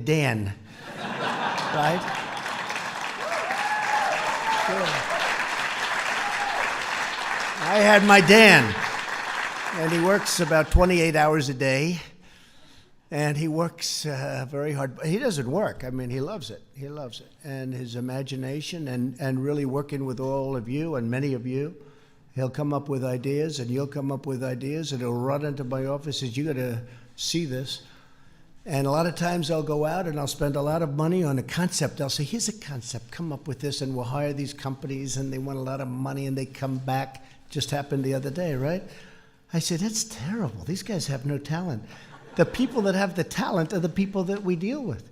Dan, right? Sure. I had my Dan, and he works about 28 hours a day, and he works very hard. He doesn't work. I mean, he loves it. He loves it. And his imagination and really working with all of you and many of you, he'll come up with ideas, and you'll come up with ideas, and he'll run into my office and you got to see this. And a lot of times I'll go out and I'll spend a lot of money on a concept. I'll say, here's a concept, come up with this, and we'll hire these companies, and they want a lot of money, and they come back. Just happened the other day, right? I said, that's terrible. These guys have no talent. The people that have the talent are the people that we deal with.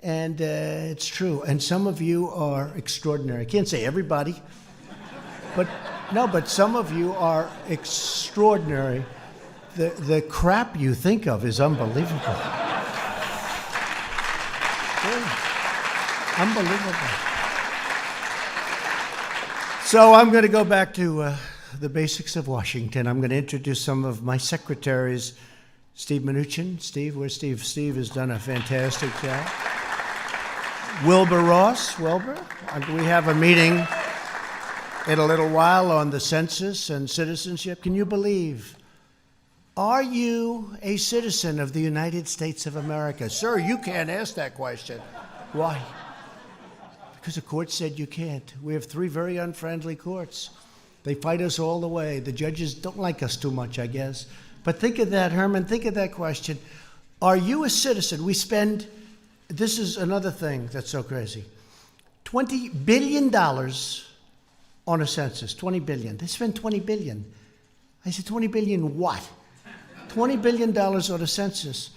And it's true. And some of you are extraordinary. I can't say everybody, but some of you are extraordinary. The crap you think of is unbelievable. Unbelievable. So I'm going to go back to the basics of Washington. I'm going to introduce some of my secretaries. Steve Mnuchin. Steve, where's Steve? Steve has done a fantastic job. Wilbur Ross. Wilbur, we have a meeting in a little while on the census and citizenship. Can you believe? Are you a citizen of the United States of America? Sir, you can't ask that question. Why? Because the court said you can't. We have 3 very unfriendly courts. They fight us all the way. The judges don't like us too much, I guess. But think of that, Herman, think of that question. Are you a citizen? We spend, this is another thing that's so crazy, $20 billion on a census, 20 billion. They spend 20 billion. I said, 20 billion what? $20 billion on a census.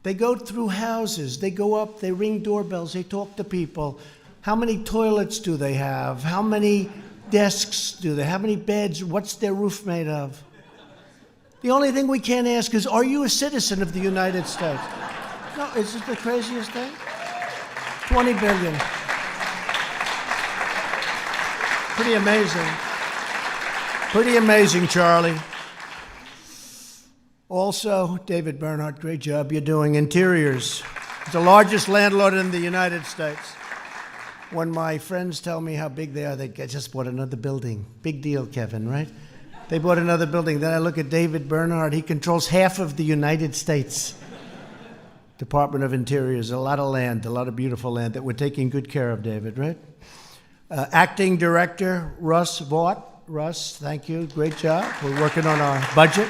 They go through houses, they go up, they ring doorbells, they talk to people. How many toilets do they have? How many desks do they have? How many beds? What's their roof made of? The only thing we can't ask is, are you a citizen of the United States? No, is this the craziest thing? 20 billion. Pretty amazing. Pretty amazing, Charlie. Also, David Bernhardt, great job you're doing. Interiors. The largest landlord in the United States. When my friends tell me how big they are, they just bought another building. Big deal, Kevin, right? They bought another building. Then I look at David Bernhardt. He controls half of the United States. Department of Interiors, a lot of land, a lot of beautiful land that we're taking good care of, David, right? Acting Director Russ Vought. Russ, thank you. Great job. We're working on our budget.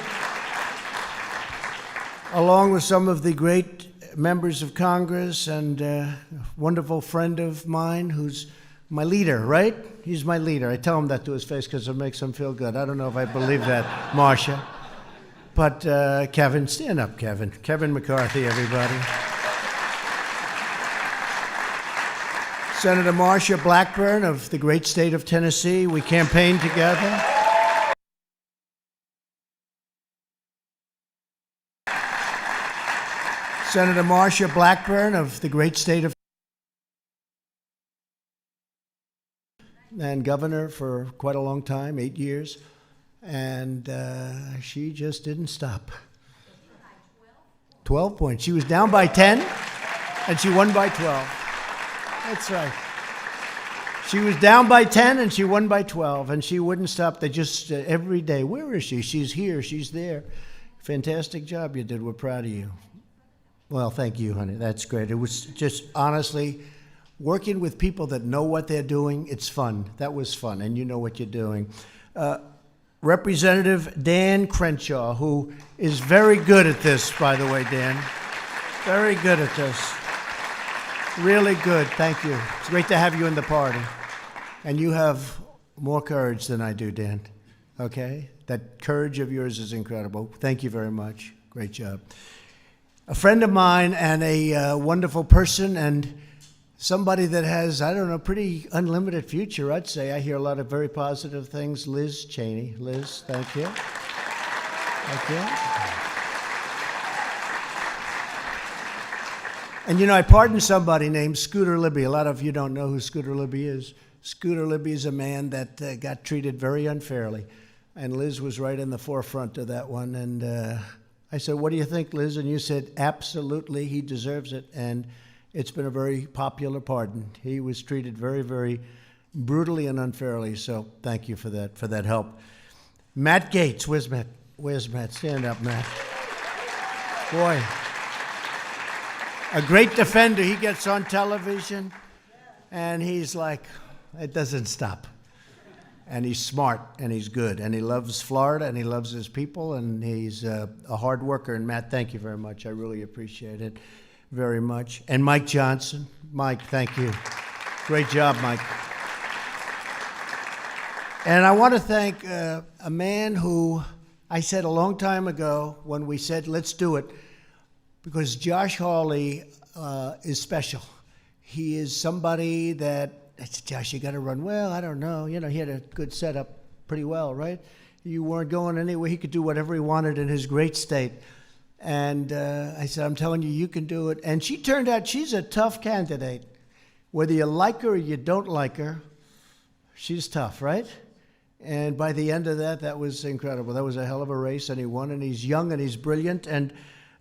Along with some of the great members of Congress and a wonderful friend of mine who's my leader, right? He's my leader. I tell him that to his face because it makes him feel good. I don't know if I believe that, Marcia. But Kevin, stand up, Kevin. Kevin McCarthy, everybody. Senator Marsha Blackburn of the great state of Tennessee. We campaigned together. Senator Marsha Blackburn of the great state of and governor for quite a long time, 8 years, and she just didn't stop. 12 points. She was down by 10, and she won by 12. That's right. She was down by 10, and she won by 12, and she wouldn't stop. They just, every day, where is she? She's here, she's there. Fantastic job you did. We're proud of you. Well, thank you, honey. That's great. It was just, honestly, working with people that know what they're doing, it's fun. That was fun, and you know what you're doing. Representative Dan Crenshaw, who is very good at this, by the way, Dan. Very good at this. Really good. Thank you. It's great to have you in the party. And you have more courage than I do, Dan. Okay? That courage of yours is incredible. Thank you very much. Great job. A friend of mine and a wonderful person and somebody that has, I don't know, pretty unlimited future, I'd say. I hear a lot of very positive things. Liz Cheney. Liz, thank you. Thank you. And you know, I pardoned somebody named Scooter Libby. A lot of you don't know who Scooter Libby is. Scooter Libby is a man that got treated very unfairly. And Liz was right in the forefront of that one. And I said, what do you think, Liz? And you said, absolutely, he deserves it. And it's been a very popular pardon. He was treated very, very brutally and unfairly, so thank you for that help. Matt Gaetz, where's Matt? Where's Matt? Stand up, Matt. Boy, a great defender. He gets on television, and he's like, it doesn't stop. And he's smart, and he's good, and he loves Florida, and he loves his people, and he's a hard worker. And Matt, thank you very much. I really appreciate it very much. And Mike Johnson. Mike, thank you. Great job, Mike. And I want to thank a man who I said a long time ago when we said, let's do it, because Josh Hawley is special. He is somebody that, I said, Josh, you got to run well. I don't know. You know, he had a good setup pretty well, right? You weren't going anywhere. He could do whatever he wanted in his great state. And I said, I'm telling you, you can do it. And she turned out she's a tough candidate. Whether you like her or you don't like her, she's tough, right? And by the end of that was incredible. That was a hell of a race, and he won, and he's young, and he's brilliant. And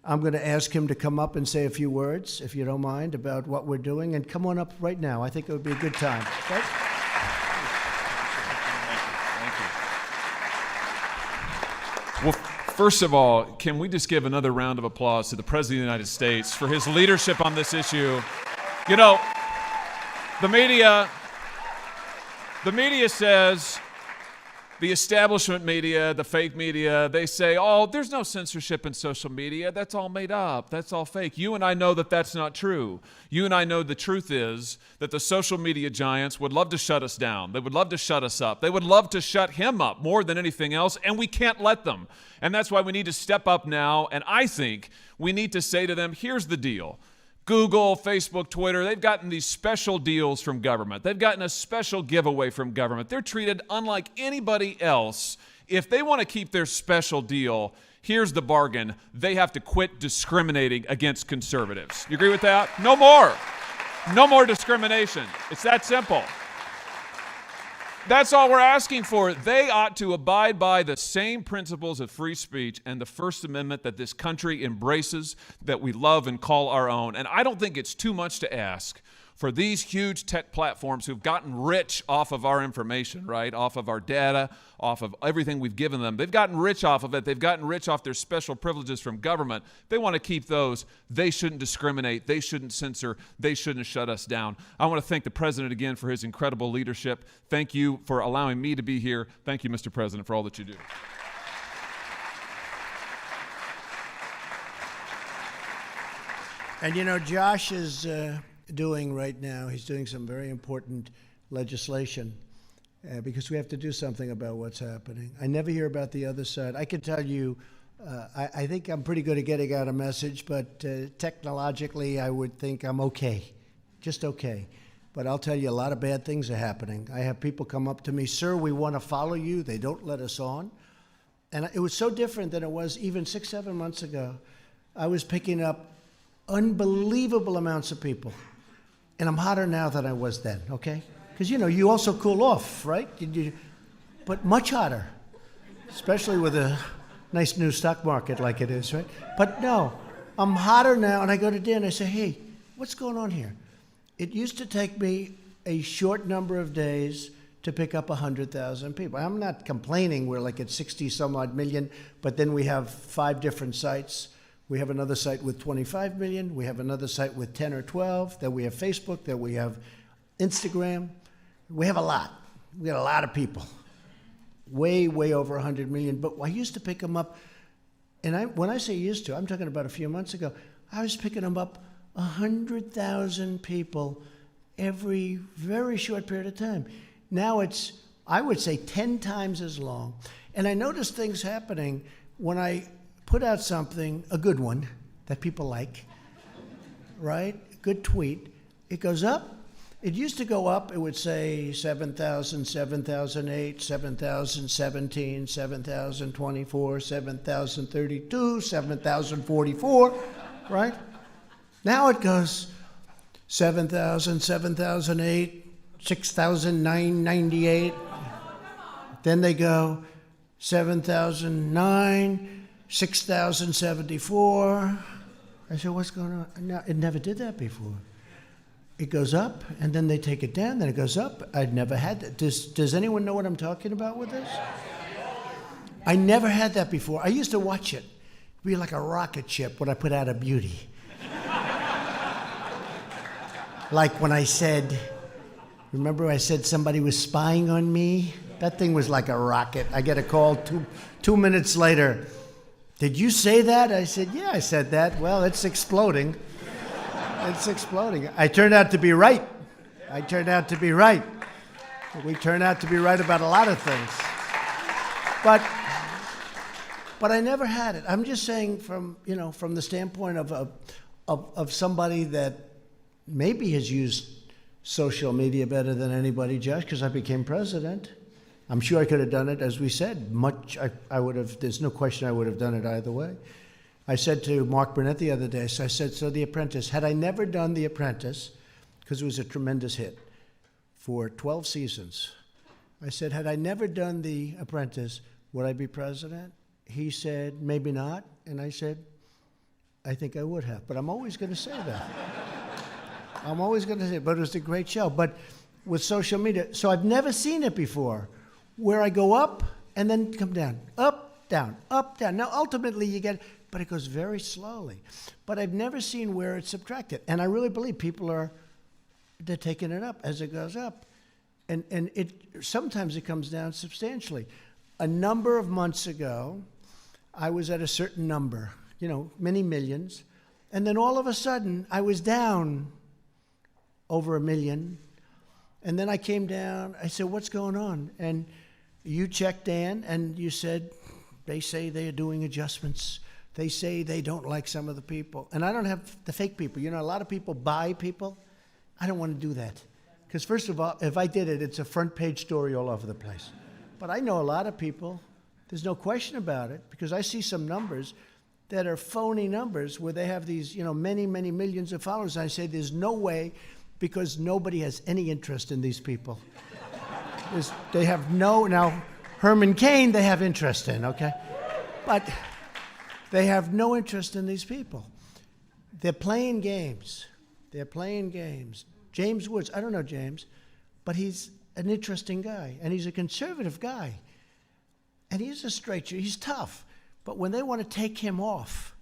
I'm going to ask him to come up and say a few words, if you don't mind, about what we're doing. And come on up right now. I think it would be a good time. Okay? Thank you. Well, first of all, can we just give another round of applause to the President of the United States for his leadership on this issue? You know, the media says, the establishment media, the fake media, they say, oh, there's no censorship in social media. That's all made up. That's all fake. You and I know that that's not true. You and I know the truth is that the social media giants would love to shut us down. They would love to shut us up. They would love to shut him up more than anything else, and we can't let them. And that's why we need to step up now, and I think we need to say to them, here's the deal. Google, Facebook, Twitter, they've gotten these special deals from government. They've gotten a special giveaway from government. They're treated unlike anybody else. If they want to keep their special deal, here's the bargain. They have to quit discriminating against conservatives. You agree with that? No more. No more discrimination. It's that simple. That's all we're asking for. They ought to abide by the same principles of free speech and the First Amendment that this country embraces, that we love and call our own. And I don't think it's too much to ask for these huge tech platforms who've gotten rich off of our information, right? Off of our data, off of everything we've given them. They've gotten rich off of it. They've gotten rich off their special privileges from government. They want to keep those. They shouldn't discriminate. They shouldn't censor. They shouldn't shut us down. I want to thank the President again for his incredible leadership. Thank you for allowing me to be here. Thank you, Mr. President, for all that you do. And you know, Josh is doing right now, he's doing some very important legislation because we have to do something about what's happening. I never hear about the other side. I can tell you, I think I'm pretty good at getting out a message, but technologically I would think I'm okay, just okay. But I'll tell you, a lot of bad things are happening. I have people come up to me, sir, we want to follow you. They don't let us on. And it was so different than it was even 6-7 months ago. I was picking up unbelievable amounts of people. And I'm hotter now than I was then, okay? Because, you know, you also cool off, right? But much hotter, especially with a nice new stock market like it is, right? But no, I'm hotter now, and I go to Dan and I say, hey, what's going on here? It used to take me a short number of days to pick up 100,000 people. I'm not complaining. We're like at 60-some-odd million, but then we have 5 different sites. We have another site with 25 million. We have another site with 10 or 12. Then we have Facebook. Then we have Instagram. We have a lot. We got a lot of people. Way, way over 100 million. But I used to pick them up, and when I say used to, I'm talking about a few months ago. I was picking them up 100,000 people every very short period of time. Now it's, I would say, 10 times as long. And I noticed things happening when I put out something, a good one, that people like, right? Good tweet. It goes up. It used to go up, it would say 7,000, 7,008, 7,017, 7,024, 7,032, 7,044, right? Now it goes 7,000, 7,008, 6,998. Then they go 7,009, 6,074. I said, what's going on? No, it never did that before. it goes up, and then they take it down, then it goes up. I'd never had that. Does anyone know what I'm talking about with this? I never had that before. I used to watch it. It'd be like a rocket ship when I put out a beauty. Like when I said, remember I said somebody was spying on me? That thing was like a rocket. I get a call 2 minutes later. Did you say that? I said, yeah, I said that. Well, it's exploding. It's exploding. I turned out to be right. We turn out to be right about a lot of things. But I never had it. I'm just saying from the standpoint of somebody that maybe has used social media better than anybody, Josh, because I became president. I'm sure I could have done it, as we said, I would have, there's no question I would have done it either way. I said to Mark Burnett the other day, so The Apprentice, had I never done The Apprentice, because it was a tremendous hit for 12 seasons, I said, had I never done The Apprentice, would I be president? He said, maybe not. And I said, I think I would have. But I'm always going to say that. I'm always going to say it. But it was a great show. But with social media, so I've never seen it before, where I go up and then come down, up, down, up, down. Now, ultimately, you get, but it goes very slowly. But I've never seen where it's subtracted. And I really believe people they're taking it up as it goes up. And sometimes it comes down substantially. A number of months ago, I was at a certain number, many millions. And then all of a sudden, I was down over 1 million. And then I came down. I said, what's going on? And you checked, Dan, and you said, they say they are doing adjustments. They say they don't like some of the people. And I don't have the fake people. A lot of people buy people. I don't want to do that. Because first of all, if I did it, it's a front page story all over the place. But I know a lot of people, there's no question about it, because I see some numbers that are phony numbers where they have these, many, many millions of followers. And I say there's no way, because nobody has any interest in these people. They have now, Herman Cain they have interest in, okay? But they have no interest in these people. They're playing games. James Woods, I don't know James, but he's an interesting guy, and he's a conservative guy. And he's a straight shooter. He's tough. But when they want to take him off,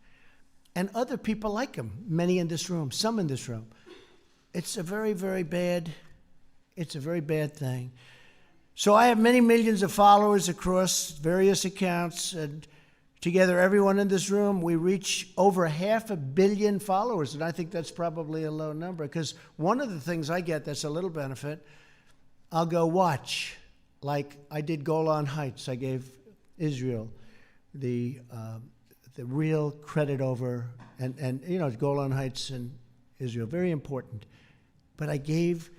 and other people like him, many in this room, some in this room, it's a very, very bad thing. So I have many millions of followers across various accounts, and together, everyone in this room, we reach over 500 million followers, and I think that's probably a low number, because one of the things I get that's a little benefit, I'll go watch, like I did Golan Heights. I gave Israel the real credit over, and Golan Heights and Israel, very important. But I gave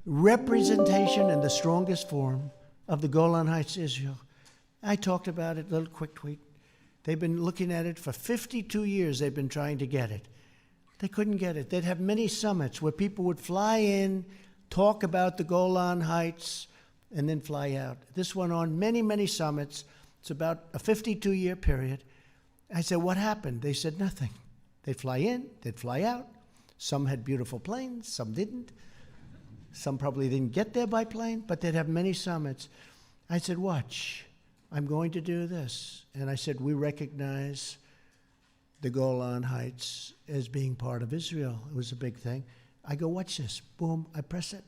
representation in the strongest form of the Golan Heights, Israel. I talked about it, little quick tweet. They've been looking at it for 52 years. They've been trying to get it. They couldn't get it. They'd have many summits where people would fly in, talk about the Golan Heights, and then fly out. This went on many, many summits. It's about a 52-year period. I said, what happened? They said nothing. They'd fly in, they'd fly out. Some had beautiful planes, some didn't. Some probably didn't get there by plane, but they'd have many summits. I said, watch, I'm going to do this. And I said, we recognize the Golan Heights as being part of Israel. It was a big thing. I go, watch this. Boom, I press it.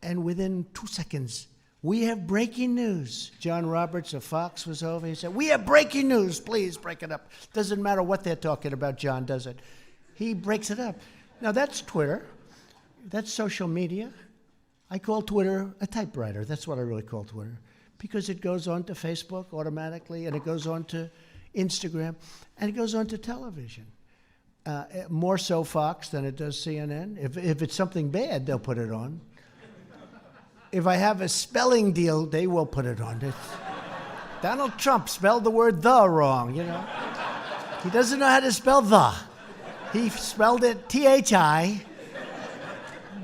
And within 2 seconds, we have breaking news. John Roberts of Fox was over. He said, we have breaking news. Please break it up. Doesn't matter what they're talking about, John does it. He breaks it up. Now, that's Twitter. That's social media. I call Twitter a typewriter. That's what I really call Twitter, because it goes on to Facebook automatically, and it goes on to Instagram, and it goes on to television. More so Fox than it does CNN. If it's something bad, they'll put it on. If I have a spelling deal, they will put it on. Donald Trump spelled the word "the" wrong, He doesn't know how to spell "the." He spelled it Thi.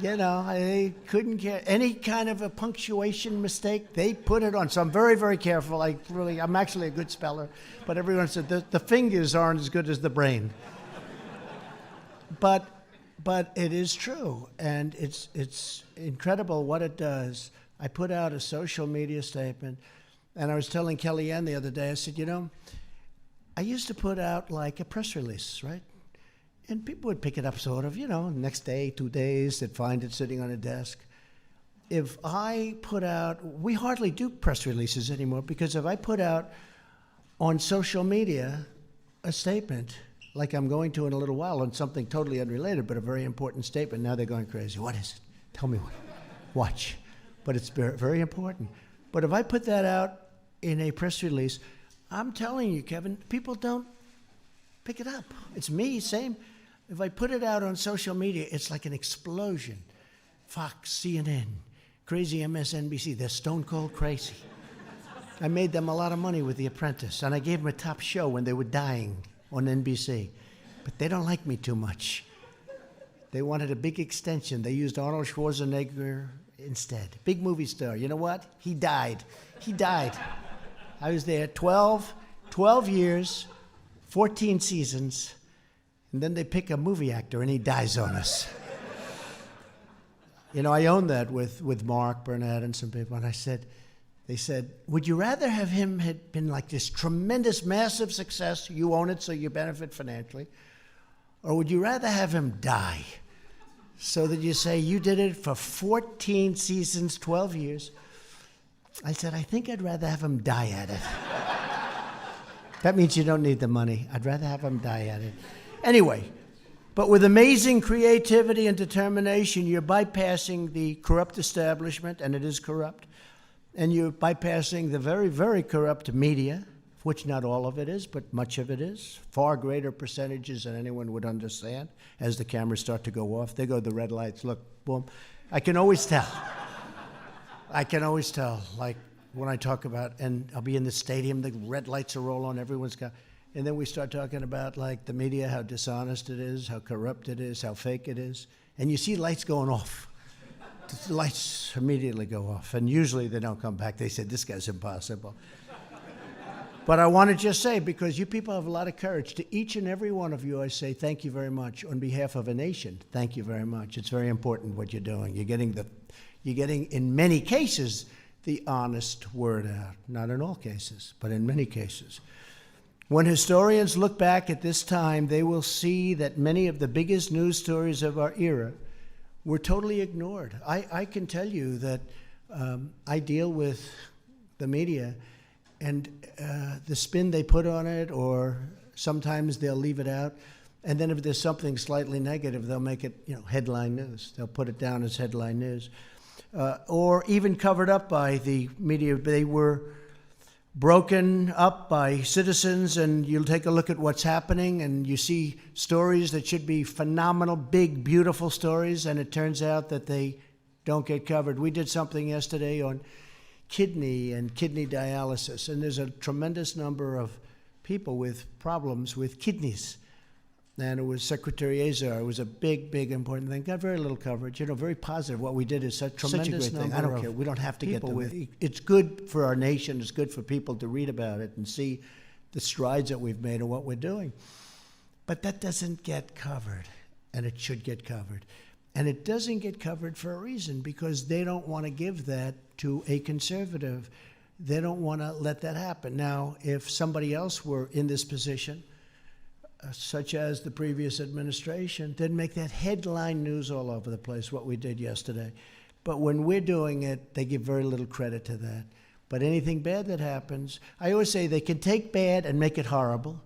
They couldn't care. Any kind of a punctuation mistake, they put it on. So I'm very, very careful. I'm actually a good speller. But everyone said the fingers aren't as good as the brain. But But it is true, and it's incredible what it does. I put out a social media statement, and I was telling Kellyanne the other day, I said, I used to put out like a press release, right? And people would pick it up sort of, next day, 2 days, they'd find it sitting on a desk. If I put out, we hardly do press releases anymore, because if I put out on social media a statement, like I'm going to in a little while, on something totally unrelated, but a very important statement, now they're going crazy. What is it? Tell me what. Watch. But it's very, very important. But if I put that out in a press release, I'm telling you, Kevin, people don't pick it up. It's me, same. If I put it out on social media, it's like an explosion. Fox, CNN, crazy MSNBC, they're stone cold crazy. I made them a lot of money with The Apprentice, and I gave them a top show when they were dying on NBC. But they don't like me too much. They wanted a big extension. They used Arnold Schwarzenegger instead. Big movie star. You know what? He died. He died. I was there 12 years, 14 seasons, and then they pick a movie actor and he dies on us. I owned that with Mark Burnett and some people, and they said, would you rather have him had been like this tremendous, massive success, you own it so you benefit financially, or would you rather have him die so that you say you did it for 14 seasons, 12 years? I said, I think I'd rather have him die at it. That means you don't need the money. I'd rather have him die at it. Anyway, but with amazing creativity and determination, you're bypassing the corrupt establishment, and it is corrupt, and you're bypassing the very, very corrupt media, which not all of it is, but much of it is, far greater percentages than anyone would understand. As the cameras start to go off, they go, the red lights, look, boom. I can always tell. Like when I talk about, and I'll be in the stadium, the red lights will roll on, everyone's got, and then we start talking about like the media, how dishonest it is, how corrupt it is, how fake it is, and you see lights going off. The lights immediately go off, and usually they don't come back. They said, this guy's impossible. But I want to just say, because you people have a lot of courage, to each and every one of you, I say thank you very much. On behalf of a nation, thank you very much. It's very important what you're doing. You're getting, in many cases, the honest word out. Not in all cases, but in many cases. When historians look back at this time, they will see that many of the biggest news stories of our era were totally ignored. I can tell you that I deal with the media, and the spin they put on it, or sometimes they'll leave it out, and then if there's something slightly negative, they'll make it, headline news. They'll put it down as headline news. Or even covered up by the media. They were broken up by citizens, and you'll take a look at what's happening, and you see stories that should be phenomenal, big, beautiful stories, and it turns out that they don't get covered. We did something yesterday on kidney and kidney dialysis, and there's a tremendous number of people with problems with kidneys. And it was Secretary Azar. It was a big, big, important thing. Got very little coverage. Very positive. What we did is such a great thing. I don't care. We don't have to get them. It's good for our nation. It's good for people to read about it and see the strides that we've made and what we're doing. But that doesn't get covered, and it should get covered. And it doesn't get covered for a reason, because they don't want to give that to a conservative. They don't want to let that happen. Now, if somebody else were in this position, such as the previous administration, they'd make that headline news all over the place, what we did yesterday. But when we're doing it, they give very little credit to that. But anything bad that happens, I always say they can take bad and make it horrible.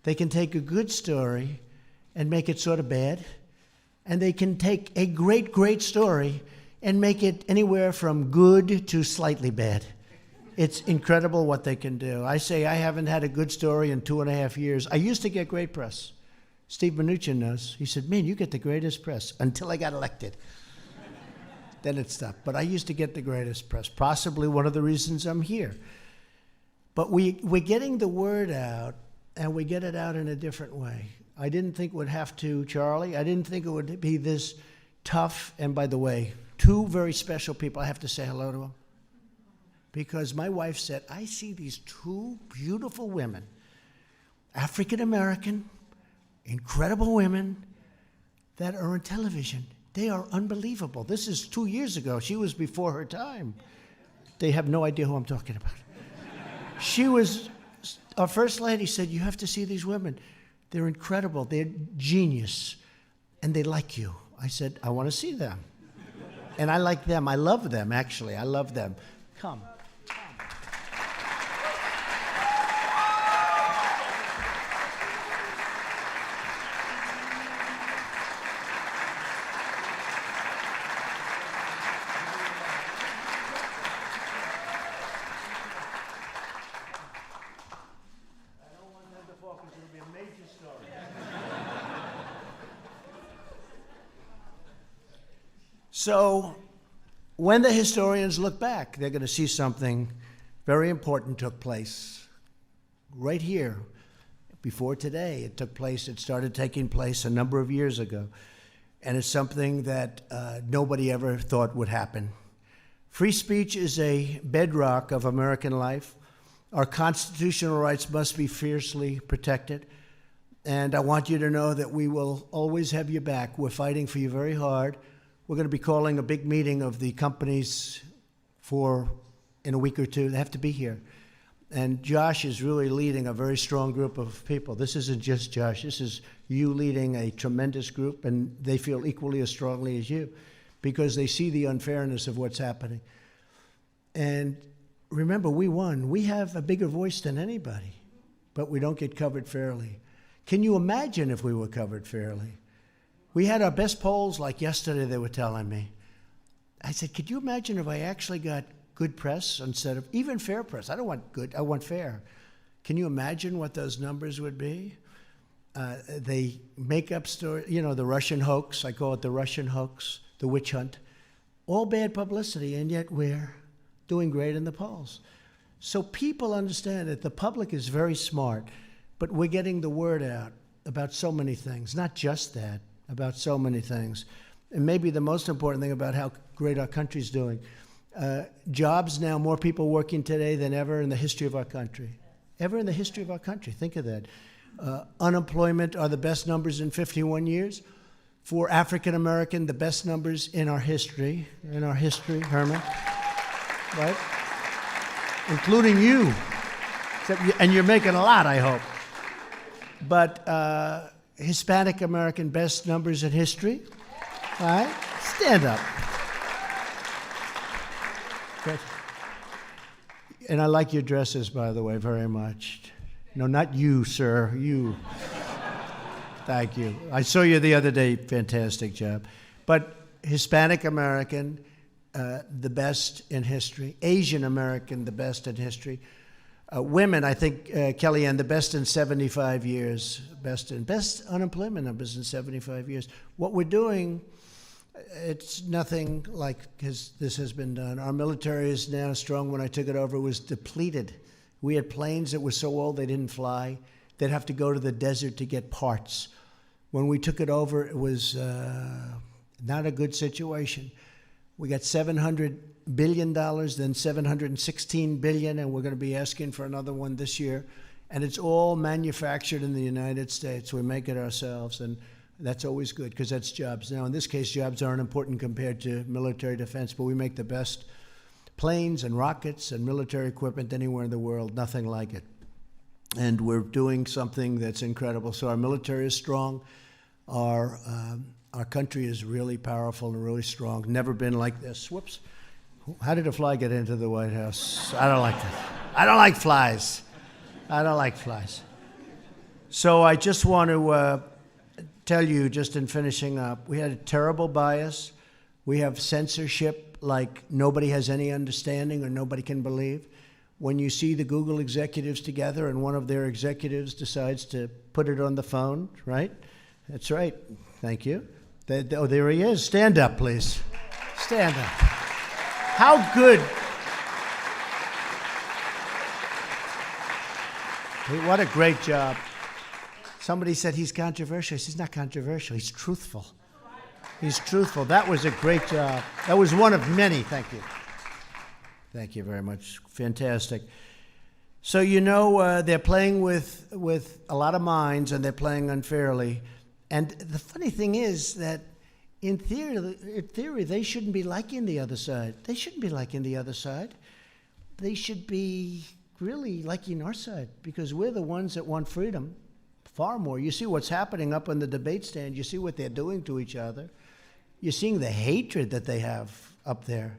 They can take a good story and make it sort of bad. And they can take a great, great story and make it anywhere from good to slightly bad. It's incredible what they can do. I say I haven't had a good story in 2.5 years. I used to get great press. Steve Mnuchin knows. He said, man, you get the greatest press, until I got elected. Then it stopped. But I used to get the greatest press, possibly one of the reasons I'm here. But we're getting the word out, and we get it out in a different way. I didn't think it would have to, Charlie. I didn't think it would be this tough. And by the way, two very special people. I have to say hello to them. Because my wife said, I see these two beautiful women, African-American, incredible women, that are on television. They are unbelievable. This is 2 years ago. She was before her time. They have no idea who I'm talking about. Our first lady said, you have to see these women. They're incredible. They're genius. And they like you. I said, I want to see them. And I like them. I love them, actually. I love them. Come. So when the historians look back, they're going to see something very important took place right here before today. It started taking place a number of years ago. And it's something that nobody ever thought would happen. Free speech is a bedrock of American life. Our constitutional rights must be fiercely protected. And I want you to know that we will always have your back. We're fighting for you very hard. We're going to be calling a big meeting of the companies in a week or two. They have to be here. And Josh is really leading a very strong group of people. This isn't just Josh. This is you leading a tremendous group, and they feel equally as strongly as you because they see the unfairness of what's happening. And remember, we won. We have a bigger voice than anybody, but we don't get covered fairly. Can you imagine if we were covered fairly? We had our best polls, like yesterday they were telling me. I said, could you imagine if I actually got good press instead of even fair press? I don't want good, I want fair. Can you imagine what those numbers would be? They make up stories, the Russian hoax, I call it the Russian hoax, the witch hunt. All bad publicity, and yet we're doing great in the polls. So people understand that the public is very smart, but we're getting the word out about so many things, not just that. About so many things. And maybe the most important thing about how great our country's doing. Jobs now, more people working today than ever in the history of our country. Ever in the history of our country, think of that. Unemployment are the best numbers in 51 years. For African American, the best numbers in our history. Herman. Right? Including you. And you're making a lot, I hope. But Hispanic American, best numbers in history. All right? Stand up. Good. And I like your dresses, by the way, very much. No, not you, sir. You. Thank you. I saw you the other day. Fantastic job. But Hispanic American, the best in history. Asian American, the best in history. Women, I think, Kellyanne, the best in 75 years, best unemployment numbers in 75 years. What we're doing, it's nothing like this has been done. Our military is now strong. When I took it over, it was depleted. We had planes that were so old they didn't fly. They'd have to go to the desert to get parts. When we took it over, it was not a good situation. We got $700 billion, then $716 billion, and we're going to be asking for another one this year. And it's all manufactured in the United States. We make it ourselves, and that's always good because that's jobs. Now, in this case, jobs aren't important compared to military defense, but we make the best planes and rockets and military equipment anywhere in the world, nothing like it. And we're doing something that's incredible. So our military is strong. Our country is really powerful and really strong. Never been like this. Whoops. How did a fly get into the White House? I don't like that. I don't like flies. I don't like flies. So I just want to tell you, just in finishing up, we had a terrible bias. We have censorship like nobody has any understanding or nobody can believe. When you see the Google executives together and one of their executives decides to put it on the phone, right? That's right. Thank you. Oh, there he is. Stand up, please. Stand up. How good. Hey, what a great job. Somebody said he's controversial. He's not controversial. He's truthful. He's truthful. That was a great job. That was one of many. Thank you. Thank you very much. Fantastic. So they're playing with a lot of minds, and they're playing unfairly. And the funny thing is that in theory, they shouldn't be liking the other side. They shouldn't be liking the other side. They should be really liking our side, because we're the ones that want freedom far more. You see what's happening up on the debate stand. You see what they're doing to each other. You're seeing the hatred that they have up there.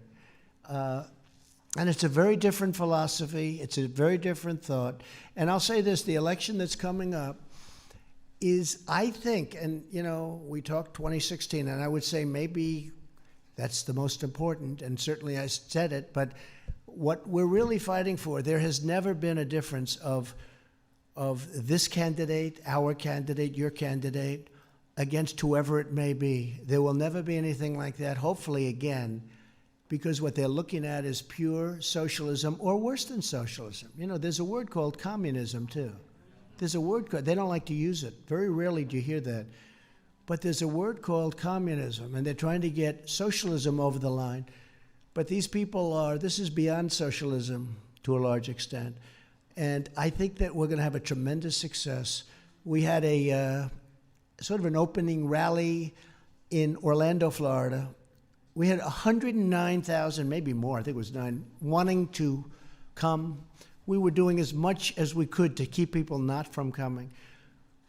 And it's a very different philosophy. It's a very different thought. And I'll say this, the election that's coming up is, I think, and we talked 2016, and I would say maybe that's the most important, and certainly I said it, but what we're really fighting for, there has never been a difference of this candidate, our candidate, your candidate, against whoever it may be. There will never be anything like that, hopefully again, because what they're looking at is pure socialism, or worse than socialism. There's a word called communism, too. There's a word called, they don't like to use it. Very rarely do you hear that. But there's a word called communism, and they're trying to get socialism over the line. But these people this is beyond socialism to a large extent. And I think that we're going to have a tremendous success. We had a sort of an opening rally in Orlando, Florida. We had 109,000, maybe more, I think it was 9, wanting to come. We were doing as much as we could to keep people not from coming.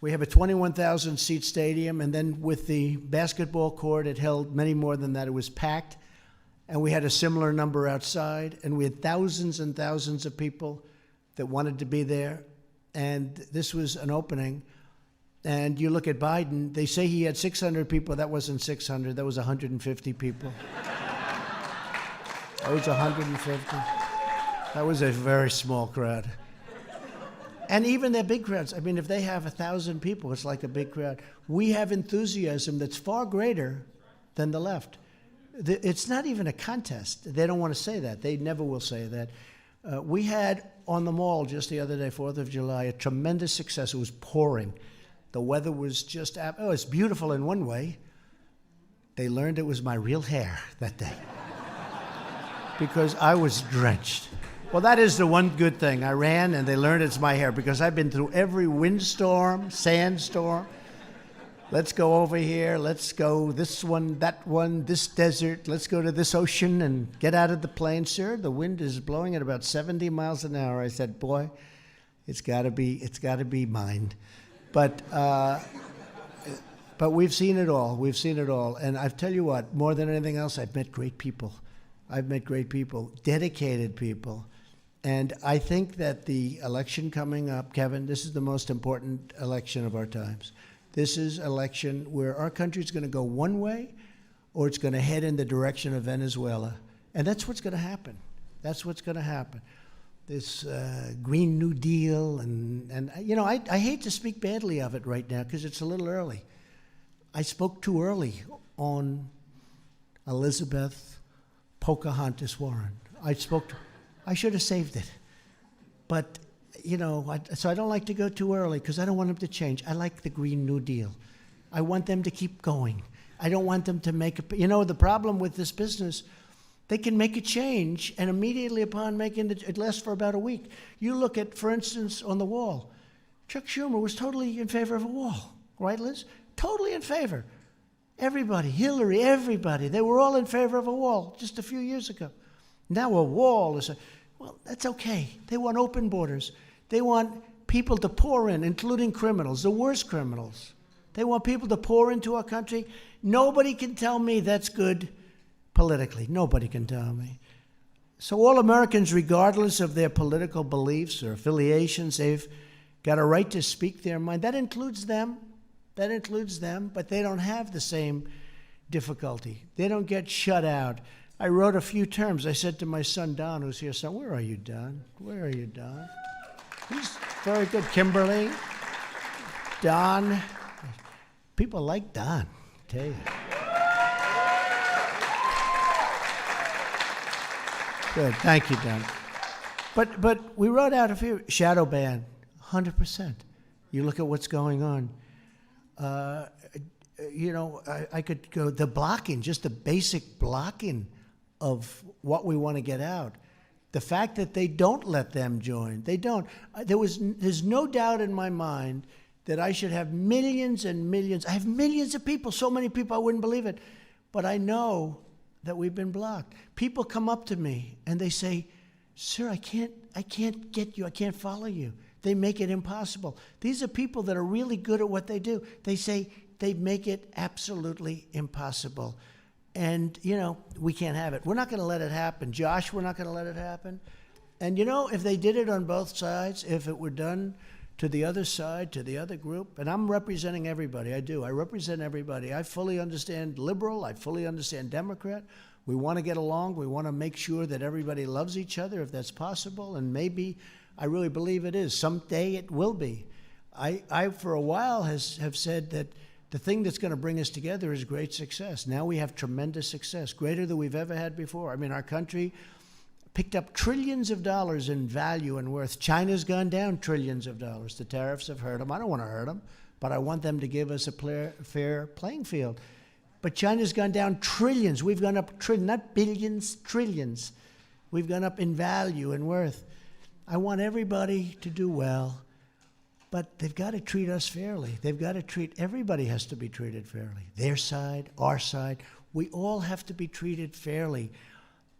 We have a 21,000-seat stadium, and then with the basketball court, it held many more than that. It was packed, and we had a similar number outside, and we had thousands and thousands of people that wanted to be there, and this was an opening. And you look at Biden, they say he had 600 people. That wasn't 600, that was 150 people. That was 150. That was a very small crowd. And even their big crowds, I mean, if they have 1,000 people, it's like a big crowd. We have enthusiasm that's far greater than the left. It's not even a contest. They don't want to say that. They never will say that. We had on the mall just the other day, 4th of July, a tremendous success. It was pouring. The weather was just, it's beautiful in one way. They learned it was my real hair that day because I was drenched. Well, that is the one good thing. I ran and they learned it's my hair, because I've been through every windstorm, sandstorm. Let's go over here. Let's go this one, that one, this desert. Let's go to this ocean and get out of the plane. Sir, the wind is blowing at about 70 miles an hour. I said, boy, it's got to be mine. But we've seen it all. We've seen it all. And I tell you what, more than anything else, I've met great people. I've met great people, dedicated people. And I think that the election coming up, Kevin, this is the most important election of our times. This is an election where our country's going to go one way, or it's going to head in the direction of Venezuela. And that's what's going to happen. That's what's going to happen. This Green New Deal, and I hate to speak badly of it right now because it's a little early. I spoke too early on Elizabeth Pocahontas Warren. I should have saved it. But, so I don't like to go too early because I don't want them to change. I like the Green New Deal. I want them to keep going. I don't want them to make the problem with this business, they can make a change, and immediately upon making it lasts for about a week. You look at, for instance, on the wall. Chuck Schumer was totally in favor of a wall, right, Liz? Totally in favor. Everybody, Hillary, everybody, they were all in favor of a wall just a few years ago. Now a wall is well, that's okay. They want open borders. They want people to pour in, including criminals, the worst criminals. They want people to pour into our country. Nobody can tell me that's good politically. Nobody can tell me. So all Americans, regardless of their political beliefs or affiliations, they've got a right to speak their mind. That includes them. That includes them, but they don't have the same difficulty. They don't get shut out. I wrote a few terms. I said to my son, Don, who's here, son, where are you, Don? Where are you, Don? He's very good. Kimberly, Don. People like Don, I tell you. Good, thank you, Don. But we wrote out a few. Shadow ban, 100%. You look at what's going on. I could go, the blocking, just the basic blocking of what we want to get out. The fact that they don't let them join, they don't. There's no doubt in my mind that I should have millions and millions. I have millions of people, so many people I wouldn't believe it. But I know that we've been blocked. People come up to me and they say, sir, I can't get you, I can't follow you. They make it impossible. These are people that are really good at what they do. They say they make it absolutely impossible. And, you know, we can't have it. We're not going to let it happen. Josh, we're not going to let it happen. And, you know, if they did it on both sides, if it were done to the other side, to the other group, and I'm representing everybody, I do. I represent everybody. I fully understand liberal. I fully understand Democrat. We want to get along. We want to make sure that everybody loves each other if that's possible, and maybe I really believe it is. Someday it will be. I for a while have said that the thing that's going to bring us together is great success. Now we have tremendous success, greater than we've ever had before. I mean, our country picked up trillions of dollars in value and worth. China's gone down trillions of dollars. The tariffs have hurt them. I don't want to hurt them, but I want them to give us a fair playing field. But China's gone down trillions. We've gone up trillions, not billions, trillions. We've gone up in value and worth. I want everybody to do well, but they've got to treat us fairly. They've got to everybody has to be treated fairly. Their side, our side. We all have to be treated fairly.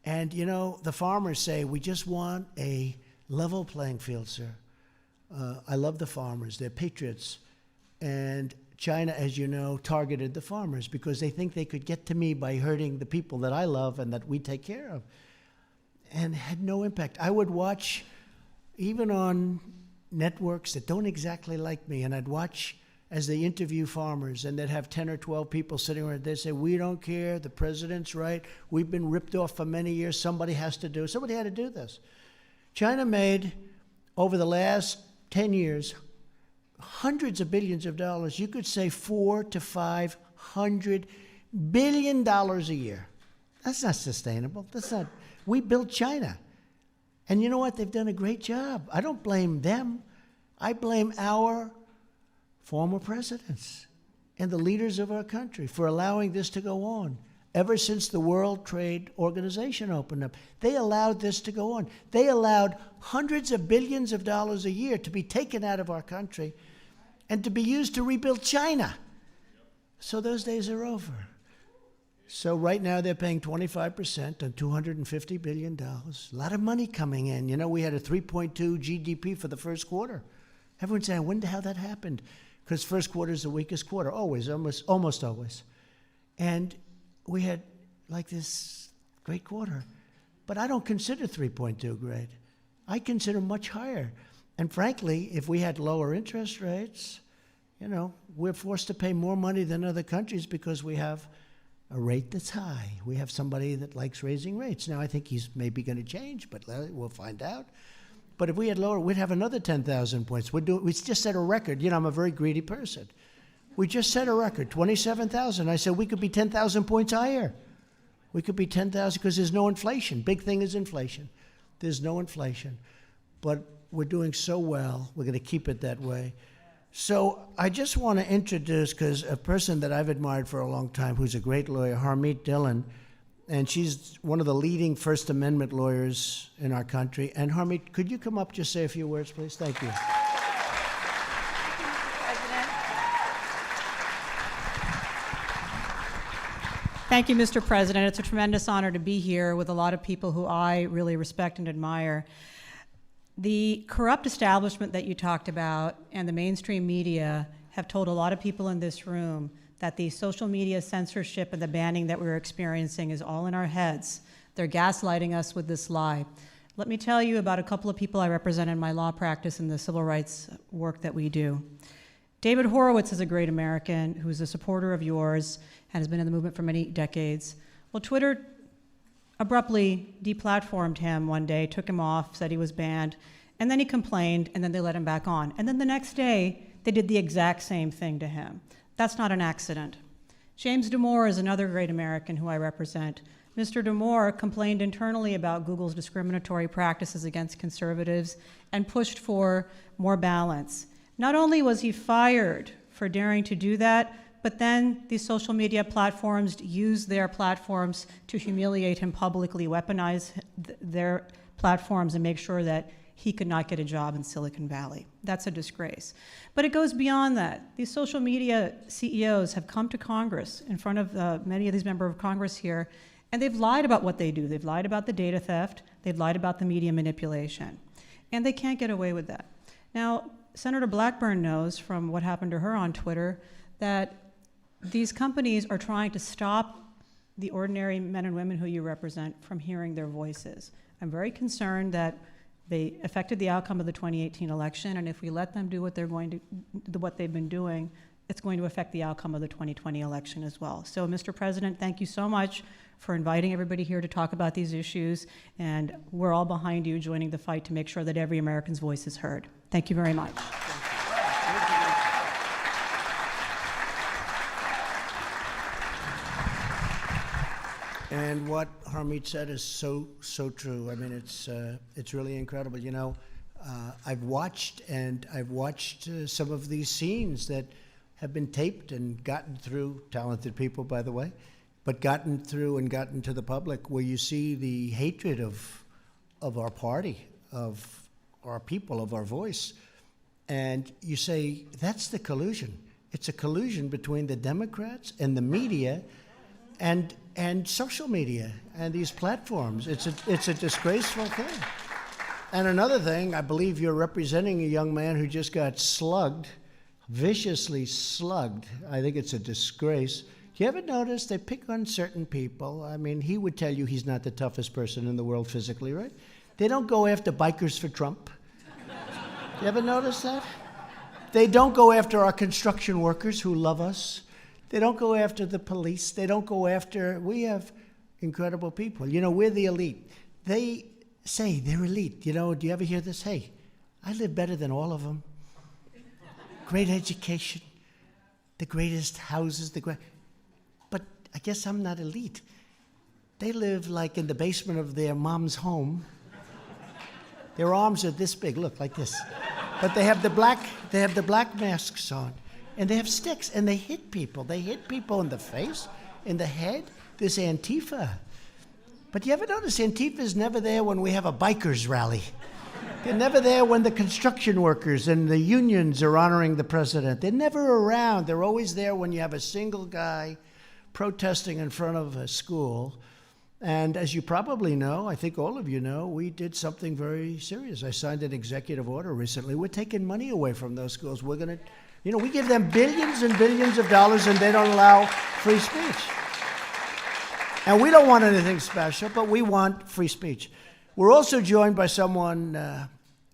And, you know, the farmers say, we just want a level playing field, sir. I love the farmers. They're patriots. And China, as you know, targeted the farmers because they think they could get to me by hurting the people that I love and that we take care of. And had no impact. I would watch, even on networks that don't exactly like me, and I'd watch as they interview farmers, and they'd have 10 or 12 people sitting around. They'd say, we don't care, the president's right, we've been ripped off for many years, somebody had to do this. China made, over the last 10 years, hundreds of billions of dollars. You could say $400 to $500 billion a year. That's not sustainable. We built China. And you know what? They've done a great job. I don't blame them. I blame our former presidents and the leaders of our country for allowing this to go on. Ever since the World Trade Organization opened up, they allowed this to go on. They allowed hundreds of billions of dollars a year to be taken out of our country and to be used to rebuild China. So those days are over. So right now they're paying 25% on $250 billion. A lot of money coming in. You know, we had a 3.2 GDP for the first quarter. Everyone's saying, I wonder how that happened. Because first quarter is the weakest quarter, always, almost always. And we had like this great quarter. But I don't consider 3.2 great. I consider much higher. And frankly, if we had lower interest rates, you know, we're forced to pay more money than other countries because we have a rate that's high. We have somebody that likes raising rates. Now, I think he's maybe going to change, but we'll find out. But if we had lower, we'd have another 10,000 points. We just set a record. You know, I'm a very greedy person. We just set a record, 27,000. I said we could be 10,000 points higher. We could be 10,000 because there's no inflation. Big thing is inflation. There's no inflation. But we're doing so well. We're going to keep it that way. So I just want to introduce, because a person that I've admired for a long time, who's a great lawyer, Harmeet Dillon, and she's one of the leading First Amendment lawyers in our country. And Harmeet, could you come up, just say a few words, please? Thank you. Thank you, Mr. President. It's a tremendous honor to be here with a lot of people who I really respect and admire. The corrupt establishment that you talked about and the mainstream media have told a lot of people in this room that the social media censorship and the banning that we're experiencing is all in our heads. They're gaslighting us with this lie. Let me tell you about a couple of people I represent in my law practice and the civil rights work that we do. David Horowitz is a great American who's a supporter of yours and has been in the movement for many decades. Well, Twitter abruptly deplatformed him one day, took him off, said he was banned, and then he complained, and then they let him back on. And then the next day, they did the exact same thing to him. That's not an accident. James Damore is another great American who I represent. Mr. Damore complained internally about Google's discriminatory practices against conservatives and pushed for more balance. Not only was he fired for daring to do that, but then these social media platforms used their platforms to humiliate him publicly, weaponize their platforms and make sure that he could not get a job in Silicon Valley. That's a disgrace. But it goes beyond that. These social media CEOs have come to Congress in front of many of these members of Congress here, and they've lied about what they do. They've lied about the data theft. They've lied about the media manipulation. And they can't get away with that. Now, Senator Blackburn knows from what happened to her on Twitter that these companies are trying to stop the ordinary men and women who you represent from hearing their voices. I'm very concerned that they affected the outcome of the 2018 election, and if we let them do what they've been doing, it's going to affect the outcome of the 2020 election as well. So, Mr. President, thank you so much for inviting everybody here to talk about these issues, and we're all behind you joining the fight to make sure that every American's voice is heard. Thank you very much. And what Harmeet said is so true. I mean, it's really incredible. You know, I've watched some of these scenes that have been taped and gotten through, talented people, by the way, but gotten through and gotten to the public, where you see the hatred of our party, of our people, of our voice. And you say, that's the collusion. It's a collusion between the Democrats and the media and social media and these platforms. It's a disgraceful thing. And another thing, I believe you're representing a young man who just got slugged, viciously slugged. I think it's a disgrace. You ever notice they pick on certain people? I mean, he would tell you he's not the toughest person in the world physically, right? They don't go after bikers for Trump. You ever notice that? They don't go after our construction workers who love us. They don't go after the police. They don't go after, we have incredible people. You know, we're the elite. They say they're elite. You know, do you ever hear this? Hey, I live better than all of them. Great education, the greatest houses, but I guess I'm not elite. They live like in the basement of their mom's home. Their arms are this big, look, like this. But they have the black masks on. And they have sticks, and they hit people. They hit people in the face, in the head. This Antifa. But you ever notice Antifa's never there when we have a bikers rally? They're never there when the construction workers and the unions are honoring the president. They're never around. They're always there when you have a single guy protesting in front of a school. And as you probably know, I think all of you know, we did something very serious. I signed an executive order recently. We're taking money away from those schools. We're going to, you know, we give them billions and billions of dollars, and they don't allow free speech. And we don't want anything special, but we want free speech. We're also joined by someone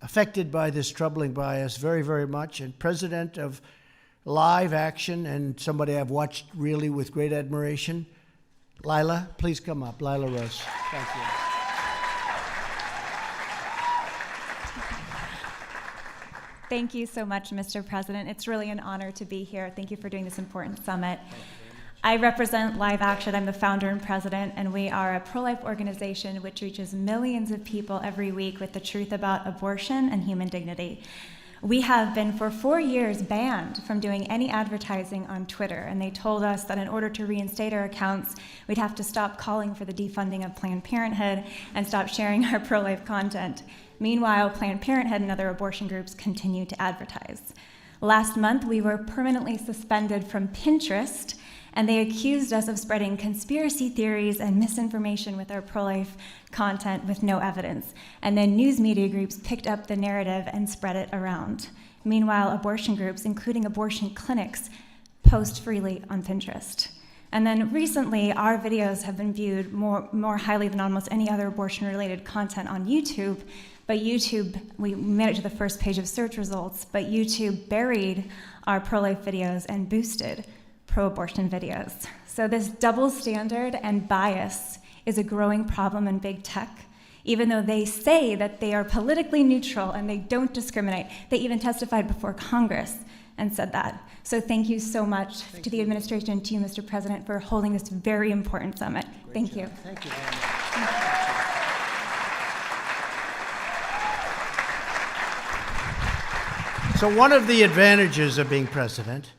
affected by this troubling bias very, very much, and president of Live Action, and somebody I've watched really with great admiration. Lila, please come up. Lila Rose. Thank you. Thank you so much, Mr. President. It's really an honor to be here. Thank you for doing this important summit. I represent Live Action. I'm the founder and president, and we are a pro-life organization which reaches millions of people every week with the truth about abortion and human dignity. We have been for 4 years banned from doing any advertising on Twitter, and they told us that in order to reinstate our accounts, we'd have to stop calling for the defunding of Planned Parenthood and stop sharing our pro-life content. Meanwhile, Planned Parenthood and other abortion groups continue to advertise. Last month, we were permanently suspended from Pinterest, and they accused us of spreading conspiracy theories and misinformation with our pro-life content with no evidence. And then news media groups picked up the narrative and spread it around. Meanwhile, abortion groups, including abortion clinics, post freely on Pinterest. And then recently, our videos have been viewed more highly than almost any other abortion-related content on YouTube. But YouTube, we made it to the first page of search results, but YouTube buried our pro-life videos and boosted pro-abortion videos. So this double standard and bias is a growing problem in big tech. Even though they say that they are politically neutral and they don't discriminate, they even testified before Congress and said that. So thank you so much to the administration and to you, Mr. President, for holding this very important summit. Thank you. Thank you very much. So one of the advantages of being president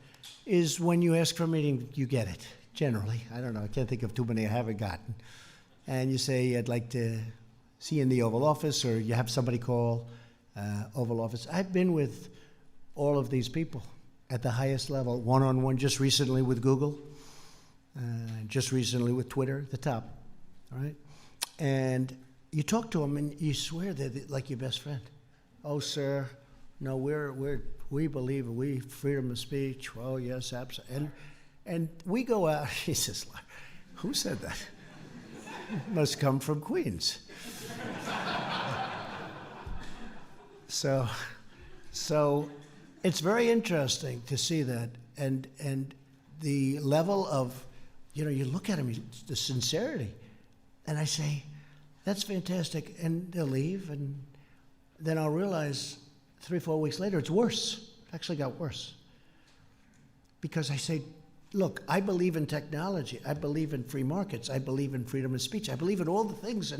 is when you ask for a meeting, you get it, generally. I don't know, I can't think of too many I haven't gotten. And you say, I'd like to see you in the Oval Office, or you have somebody call, Oval Office. I've been with all of these people at the highest level, one-on-one, just recently with Google, just recently with Twitter, the top, all right? And you talk to them and you swear they're like your best friend. Oh, sir, no, we believe freedom of speech. Oh, yes, absolutely. And we go out, he says, who said that? Must come from Queens. So it's very interesting to see that, and the level of, you look at them, the sincerity, and I say, that's fantastic, and they'll leave, and then I'll realize 3-4 weeks later it's worse. It actually got worse. Because I say, look, I believe in technology, I believe in free markets, I believe in freedom of speech, I believe in all the things,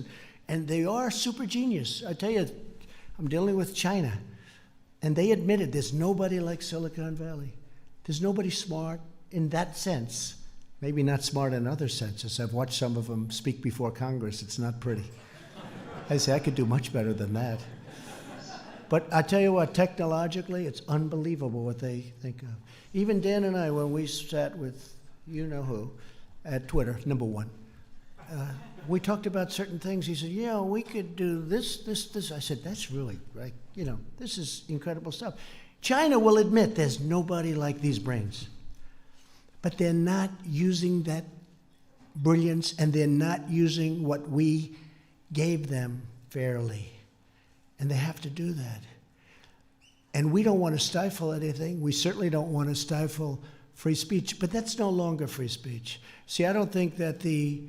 and they are super genius. I tell you, I'm dealing with China, and they admitted there's nobody like Silicon Valley. There's nobody smart in that sense. Maybe not smart in other senses. I've watched some of them speak before Congress. It's not pretty. I say, I could do much better than that. But I tell you what, technologically, it's unbelievable what they think of. Even Dan and I, when we sat with you-know-who at Twitter, number one, we talked about certain things. He said, we could do this. I said, that's really, right, this is incredible stuff. China will admit there's nobody like these brains. But they're not using that brilliance, and they're not using what we gave them fairly. And they have to do that. And we don't want to stifle anything. We certainly don't want to stifle free speech, but that's no longer free speech. See, I don't think that the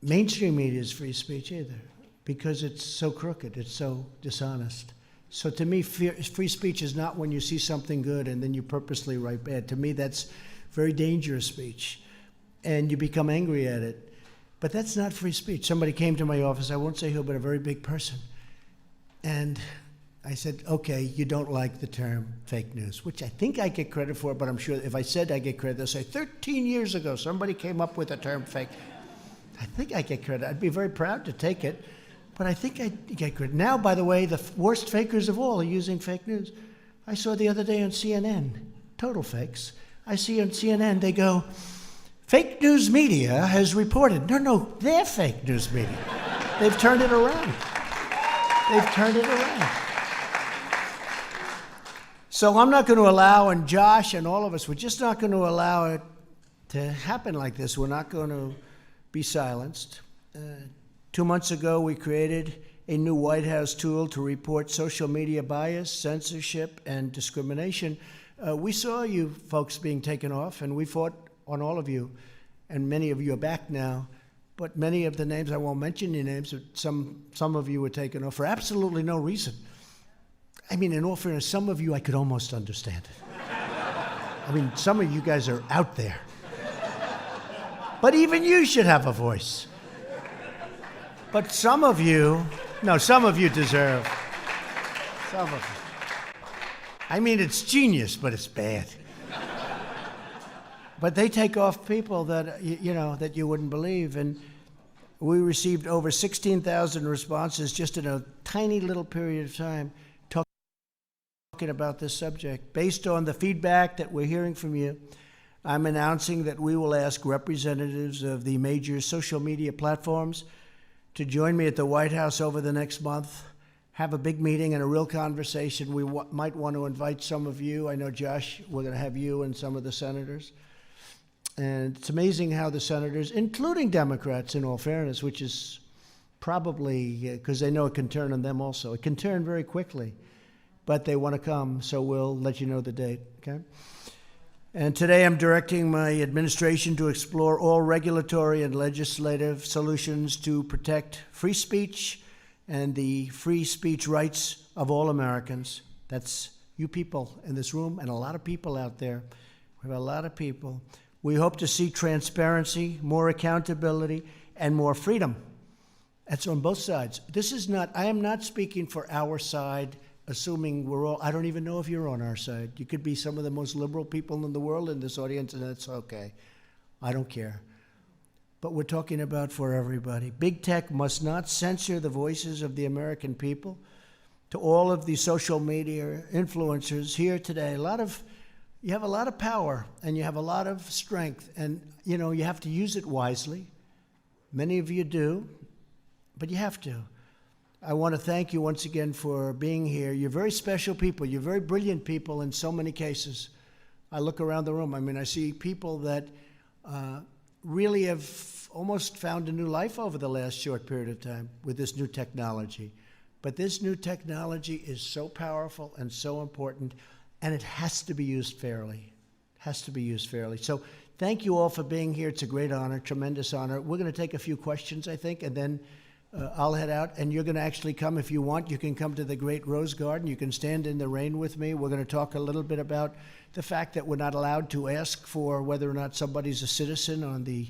mainstream media is free speech either, because it's so crooked, it's so dishonest. So to me, free speech is not when you see something good and then you purposely write bad. To me, that's very dangerous speech, and you become angry at it. But that's not free speech. Somebody came to my office, I won't say who, but a very big person. And I said, okay, you don't like the term fake news, which I think I get credit for, but I'm sure if I said I get credit, they'll say 13 years ago somebody came up with the term fake. I think I get credit. I'd be very proud to take it, but I think I get credit. Now, by the way, the worst fakers of all are using fake news. I saw the other day on CNN, total fakes. I see on CNN, they go, fake news media has reported. No, they're fake news media. They've turned it around. So I'm not going to allow, and Josh and all of us, we're just not going to allow it to happen like this. We're not going to be silenced. 2 months ago, we created a new White House tool to report social media bias, censorship, and discrimination. We saw you folks being taken off, and we fought on all of you, and many of you are back now. But many of the names, I won't mention your names, but some of you were taken off for absolutely no reason. I mean, in all fairness, some of you I could almost understand. I mean, some of you guys are out there. But even you should have a voice. But some of you deserve. Some of you. I mean, it's genius, but it's bad. But they take off people that, that you wouldn't believe. And we received over 16,000 responses just in a tiny little period of time talking about this subject. Based on the feedback that we're hearing from you, I'm announcing that we will ask representatives of the major social media platforms to join me at the White House over the next month, have a big meeting and a real conversation. We might want to invite some of you. I know, Josh, we're going to have you and some of the senators. And it's amazing how the senators, including Democrats in all fairness, which is probably because they know it can turn on them also. It can turn very quickly, but they want to come, so we'll let you know the date, okay? And today I'm directing my administration to explore all regulatory and legislative solutions to protect free speech and the free speech rights of all Americans. That's you people in this room and a lot of people out there. We have a lot of people. We hope to see transparency, more accountability, and more freedom. That's on both sides. I am not speaking for our side, assuming we're all, I don't even know if you're on our side. You could be some of the most liberal people in the world in this audience, and that's okay. I don't care. But we're talking about for everybody. Big tech must not censor the voices of the American people. to all of the social media influencers here today. You have a lot of power and you have a lot of strength, and you have to use it wisely. Many of you do, but you have to. I want to thank you once again for being here. You're very special people. You're very brilliant people in so many cases. I look around the room. I see people that really have almost found a new life over the last short period of time with this new technology. But this new technology is so powerful and so important, and it has to be used fairly. It has to be used fairly. So thank you all for being here. It's a great honor, tremendous honor. We're going to take a few questions, I think, and then I'll head out, and you're going to actually come if you want. You can come to the Great Rose Garden. You can stand in the rain with me. We're going to talk a little bit about the fact that we're not allowed to ask for whether or not somebody's a citizen on the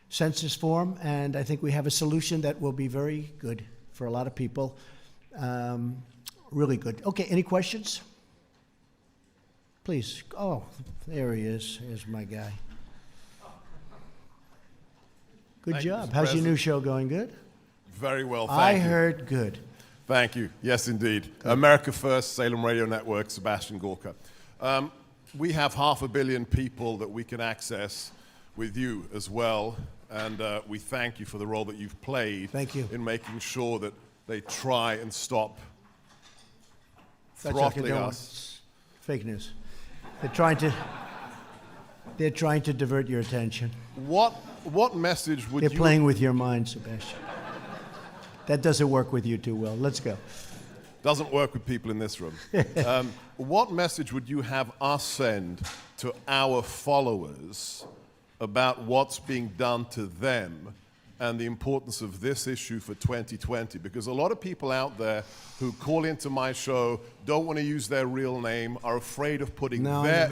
census form, and I think we have a solution that will be very good for a lot of people. Really good. Okay, any questions? Please. Oh, there he is. Here's my guy. Good Thank you, job. Mr. How's your new President. show going? Good? Very well, I thank you. heard good. Thank you. Yes, indeed. America First, Salem Radio Network, Sebastian Gorka. We have 500 million people that we can access with you as well, and we thank you for the role that you've played Thank you. in making sure that they try and stop That's okay, throttling don't worry. us. Fake news. They're trying to divert your attention. What message would They're you... playing with your mind, Sebastian. That doesn't work with you too well. Let's go. Doesn't work with people in this room. What message would you have us send to our followers about what's being done to them and the importance of this issue for 2020? Because a lot of people out there who call into my show don't want to use their real name, are afraid of putting No, their